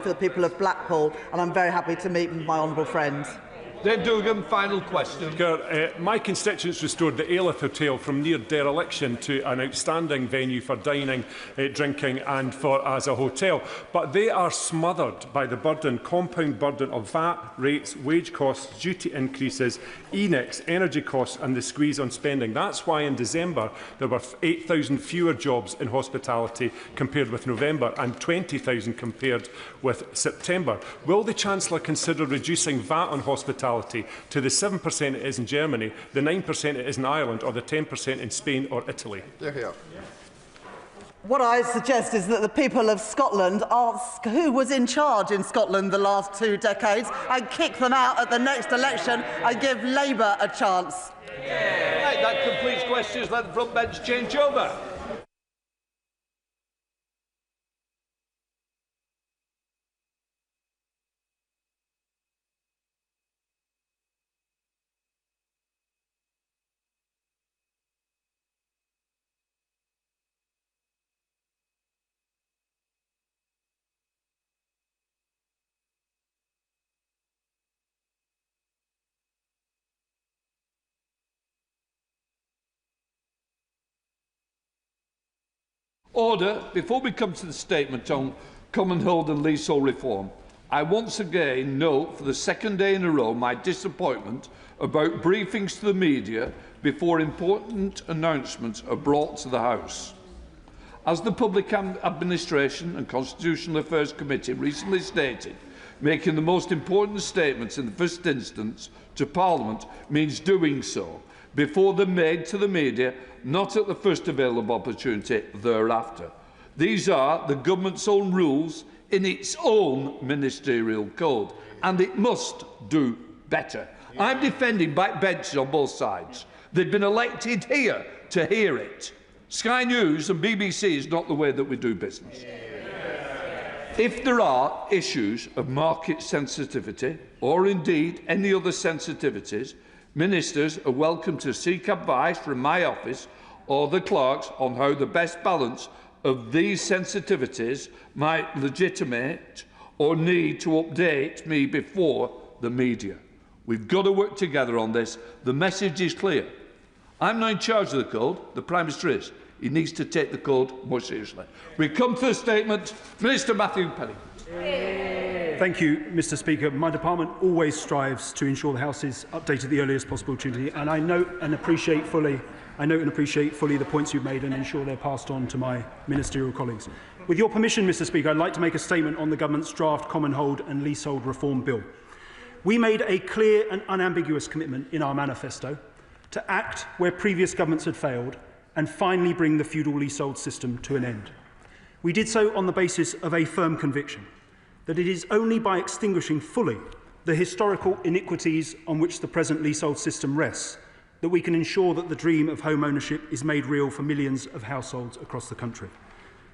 for the people of Blackpool, and I'm very happy to meet my honourable friend. Dave Dugan, final question. My constituents restored the Ailith Hotel from near dereliction to an outstanding venue for dining, drinking and as a hotel. But they are smothered by the compound burden of VAT, rates, wage costs, duty increases, ENICs, energy costs and the squeeze on spending. That's why in December there were 8,000 fewer jobs in hospitality compared with November and 20,000 compared with September. Will the Chancellor consider reducing VAT on hospitality to the 7% it is in Germany, the 9% it is in Ireland or the 10% in Spain or Italy? What I suggest is that the people of Scotland ask who was in charge in Scotland the last 2 decades and kick them out at the next election and give Labour a chance. Right, that completes questions. Let the front bench change over. Order. Before we come to the statement on commonhold and leasehold reform, I once again note for the second day in a row my disappointment about briefings to the media before important announcements are brought to the House. As the Public Administration and Constitutional Affairs Committee recently stated, making the most important statements in the first instance to Parliament means doing so before they're made to the media, not at the first available opportunity thereafter. These are the government's own rules in its own ministerial code, and it must do better. I'm defending backbenchers on both sides. They've been elected here to hear it. Sky News and BBC is not the way that we do business. If there are issues of market sensitivity, or indeed any other sensitivities, ministers are welcome to seek advice from my office or the clerks on how the best balance of these sensitivities might legitimate or need to update me before the media. We've got to work together on this. The message is clear. I'm not in charge of the code. The Prime Minister is. He needs to take the code more seriously. We come to the statement. Minister Matthew Penny. Thank you, Mr. Speaker. My department always strives to ensure the House is updated at the earliest possible opportunity, and I note and appreciate fully the points you've made and ensure they're passed on to my ministerial colleagues. With your permission, Mr. Speaker, I'd like to make a statement on the government's draft commonhold and leasehold reform bill. We made a clear and unambiguous commitment in our manifesto to act where previous governments had failed and finally bring the feudal leasehold system to an end. We did so on the basis of a firm conviction that it is only by extinguishing fully the historical iniquities on which the present leasehold system rests that we can ensure that the dream of home ownership is made real for millions of households across the country.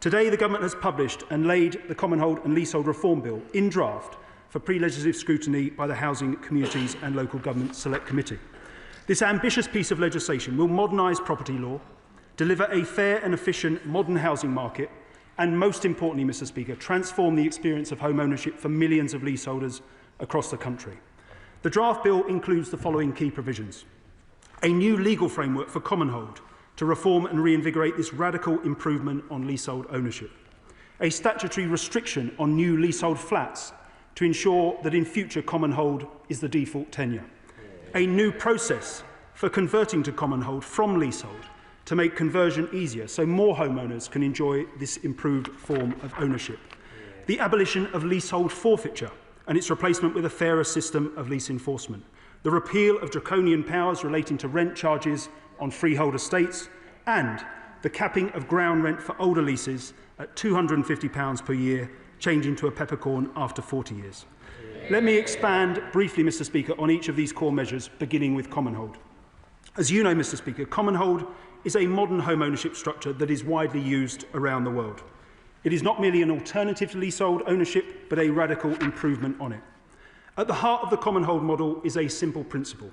Today, the government has published and laid the commonhold and leasehold reform bill in draft for pre-legislative scrutiny by the Housing, Communities and Local Government Select Committee. This ambitious piece of legislation will modernise property law, deliver a fair and efficient modern housing market, and most importantly, Mr. Speaker, transform the experience of home ownership for millions of leaseholders across the country. The draft bill includes the following key provisions: a new legal framework for commonhold to reform and reinvigorate this radical improvement on leasehold ownership, a statutory restriction on new leasehold flats to ensure that in future commonhold is the default tenure, a new process for converting to commonhold from leasehold to make conversion easier so more homeowners can enjoy this improved form of ownership, the abolition of leasehold forfeiture and its replacement with a fairer system of lease enforcement, the repeal of draconian powers relating to rent charges on freehold estates, and the capping of ground rent for older leases at £250 per year, changing to a peppercorn after 40 years. Let me expand briefly, Mr. Speaker, on each of these core measures, beginning with commonhold. As you know, Mr. Speaker, commonhold is a modern home ownership structure that is widely used around the world. It is not merely an alternative to leasehold ownership, but a radical improvement on it. At the heart of the commonhold model is a simple principle.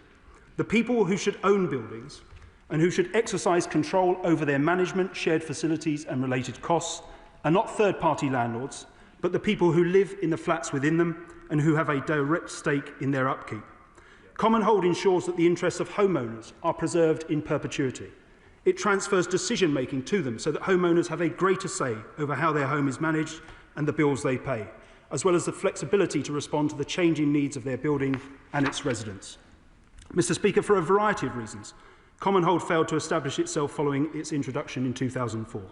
The people who should own buildings and who should exercise control over their management, shared facilities and related costs are not third-party landlords, but the people who live in the flats within them and who have a direct stake in their upkeep. Commonhold ensures that the interests of homeowners are preserved in perpetuity. It transfers decision-making to them so that homeowners have a greater say over how their home is managed and the bills they pay, as well as the flexibility to respond to the changing needs of their building and its residents. Mr. Speaker, for a variety of reasons, Commonhold failed to establish itself following its introduction in 2004.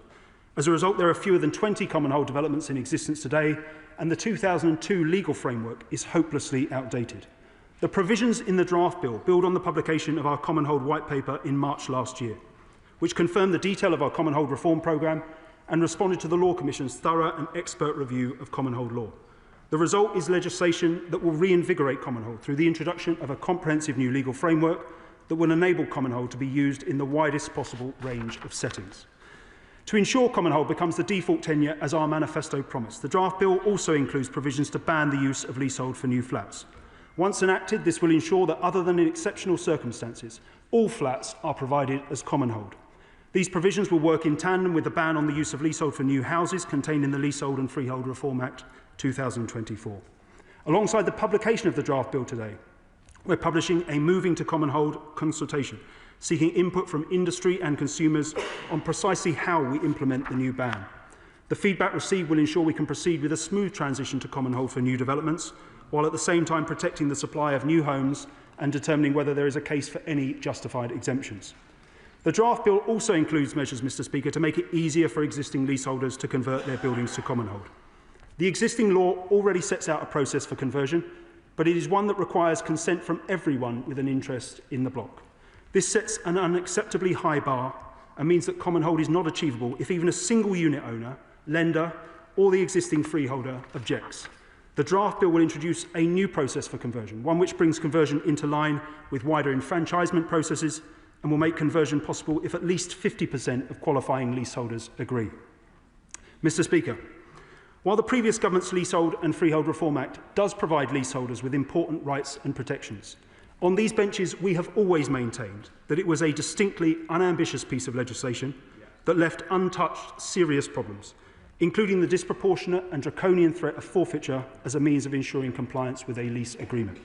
As a result, there are fewer than 20 Commonhold developments in existence today, and the 2002 legal framework is hopelessly outdated. The provisions in the draft bill build on the publication of our Commonhold white paper in March last year, which confirmed the detail of our Commonhold reform programme and responded to the Law Commission's thorough and expert review of Commonhold law. The result is legislation that will reinvigorate Commonhold through the introduction of a comprehensive new legal framework that will enable Commonhold to be used in the widest possible range of settings. To ensure Commonhold becomes the default tenure as our manifesto promised, the draft bill also includes provisions to ban the use of leasehold for new flats. Once enacted, this will ensure that, other than in exceptional circumstances, all flats are provided as Commonhold. These provisions will work in tandem with the ban on the use of leasehold for new houses contained in the Leasehold and Freehold Reform Act 2024. Alongside the publication of the draft bill today, we're publishing a Moving to Commonhold consultation, seeking input from industry and consumers on precisely how we implement the new ban. The feedback received will ensure we can proceed with a smooth transition to Commonhold for new developments, while at the same time protecting the supply of new homes and determining whether there is a case for any justified exemptions. The draft bill also includes measures, Mr. Speaker, to make it easier for existing leaseholders to convert their buildings to Commonhold. The existing law already sets out a process for conversion, but it is one that requires consent from everyone with an interest in the block. This sets an unacceptably high bar and means that Commonhold is not achievable if even a single unit owner, lender, or the existing freeholder objects. The draft bill will introduce a new process for conversion, one which brings conversion into line with wider enfranchisement processes and will make conversion possible if at least 50% of qualifying leaseholders agree. Mr. Speaker, while the previous government's Leasehold and Freehold Reform Act does provide leaseholders with important rights and protections, on these benches we have always maintained that it was a distinctly unambitious piece of legislation that left untouched serious problems, including the disproportionate and draconian threat of forfeiture as a means of ensuring compliance with a lease agreement.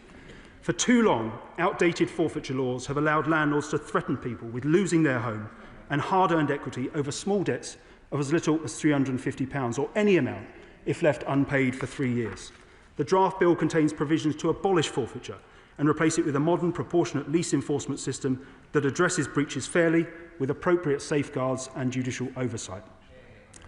For too long, outdated forfeiture laws have allowed landlords to threaten people with losing their home and hard-earned equity over small debts of as little as £350 or any amount if left unpaid for 3 years. The draft bill contains provisions to abolish forfeiture and replace it with a modern, proportionate lease enforcement system that addresses breaches fairly with appropriate safeguards and judicial oversight.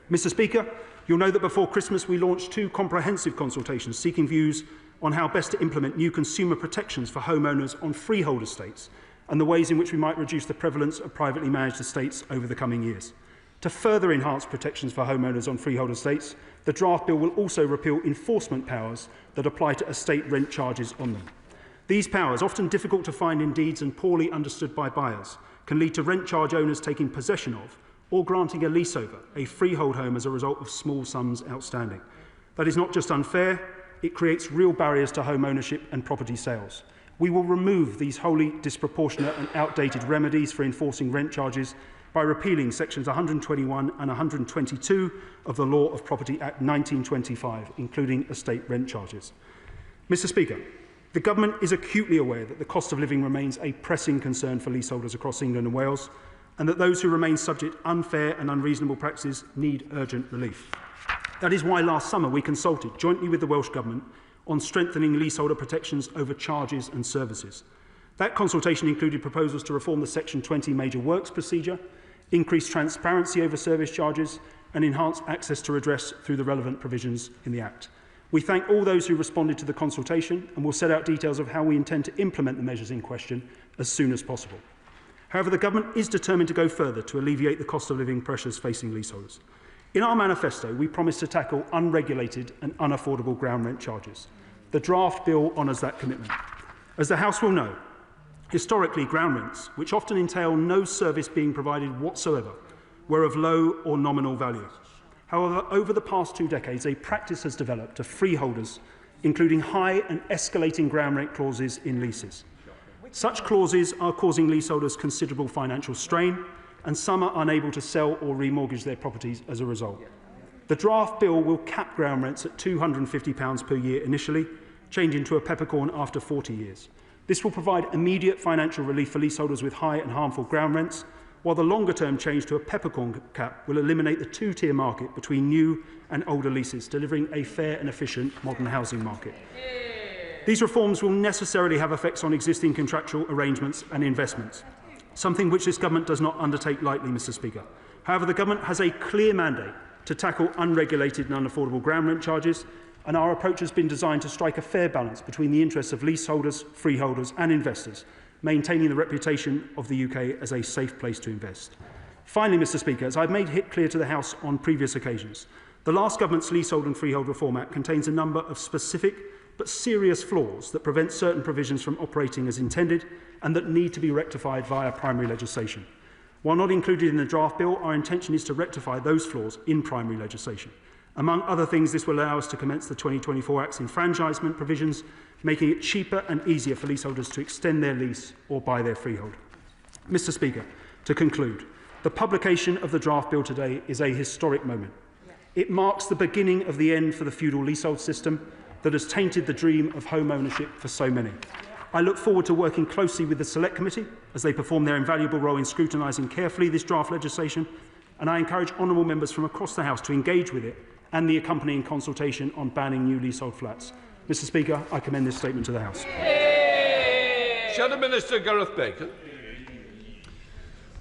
Mr. Speaker, you'll know that before Christmas we launched 2 comprehensive consultations seeking views on how best to implement new consumer protections for homeowners on freehold estates and the ways in which we might reduce the prevalence of privately managed estates over the coming years. To further enhance protections for homeowners on freehold estates, the draft bill will also repeal enforcement powers that apply to estate rent charges on them. These powers, often difficult to find in deeds and poorly understood by buyers, can lead to rent charge owners taking possession of or granting a lease over a freehold home as a result of small sums outstanding. That is not just unfair, it creates real barriers to home ownership and property sales. We will remove these wholly disproportionate and outdated remedies for enforcing rent charges by repealing sections 121 and 122 of the Law of Property Act 1925, including estate rent charges. Mr. Speaker, the Government is acutely aware that the cost of living remains a pressing concern for leaseholders across England and Wales, and that those who remain subject to unfair and unreasonable practices need urgent relief. That is why last summer we consulted jointly with the Welsh Government on strengthening leaseholder protections over charges and services. That consultation included proposals to reform the Section 20 major works procedure, increase transparency over service charges, and enhance access to redress through the relevant provisions in the Act. We thank all those who responded to the consultation and will set out details of how we intend to implement the measures in question as soon as possible. However, the Government is determined to go further to alleviate the cost of living pressures facing leaseholders. In our manifesto, we promise to tackle unregulated and unaffordable ground rent charges. The draft bill honours that commitment. As the House will know, historically, ground rents, which often entail no service being provided whatsoever, were of low or nominal value. However, over the past 2 decades, a practice has developed of freeholders, including high and escalating ground rent clauses in leases. Such clauses are causing leaseholders considerable financial strain, and some are unable to sell or remortgage their properties as a result. The draft bill will cap ground rents at £250 per year initially, changing to a peppercorn after 40 years. This will provide immediate financial relief for leaseholders with high and harmful ground rents, while the longer-term change to a peppercorn cap will eliminate the two-tier market between new and older leases, delivering a fair and efficient modern housing market. These reforms will necessarily have effects on existing contractual arrangements and investments, something which this government does not undertake lightly, Mr. Speaker. However, the government has a clear mandate to tackle unregulated and unaffordable ground rent charges, and our approach has been designed to strike a fair balance between the interests of leaseholders, freeholders and investors, maintaining the reputation of the UK as a safe place to invest. Finally, Mr. Speaker, as I've made it clear to the House on previous occasions, the last government's Leasehold and Freehold Reform Act contains a number of specific but serious flaws that prevent certain provisions from operating as intended and that need to be rectified via primary legislation. While not included in the draft bill, our intention is to rectify those flaws in primary legislation. Among other things, this will allow us to commence the 2024 Act's enfranchisement provisions, making it cheaper and easier for leaseholders to extend their lease or buy their freehold. Mr. Speaker, to conclude, the publication of the draft bill today is a historic moment. It marks the beginning of the end for the feudal leasehold system that has tainted the dream of home ownership for so many. I look forward to working closely with the Select Committee as they perform their invaluable role in scrutinising carefully this draft legislation, and I encourage honourable members from across the House to engage with it and the accompanying consultation on banning new leasehold flats. Mr. Speaker, I commend this statement to the House. Shadow Minister Gareth Bacon.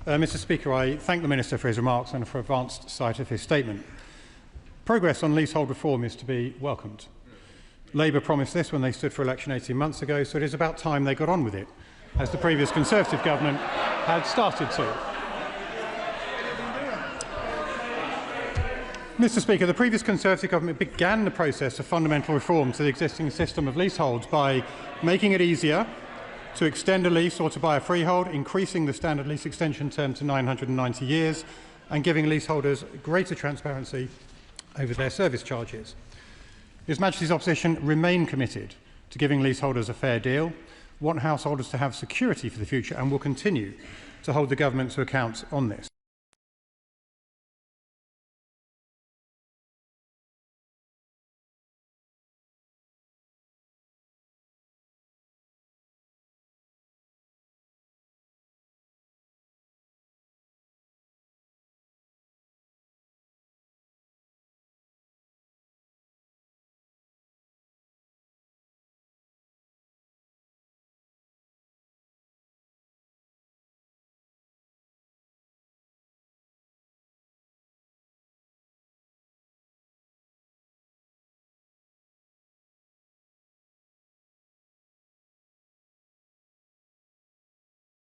Mr. Speaker, I thank the Minister for his remarks and for advanced sight of his statement. Progress on leasehold reform is to be welcomed. Labour promised this when they stood for election 18 months ago, so it is about time they got on with it, as the previous Conservative government had started to. Mr. Speaker, the previous Conservative government began the process of fundamental reform to the existing system of leaseholds by making it easier to extend a lease or to buy a freehold, increasing the standard lease extension term to 990 years, and giving leaseholders greater transparency over their service charges. His Majesty's opposition remain committed to giving leaseholders a fair deal, want householders to have security for the future, and will continue to hold the government to account on this.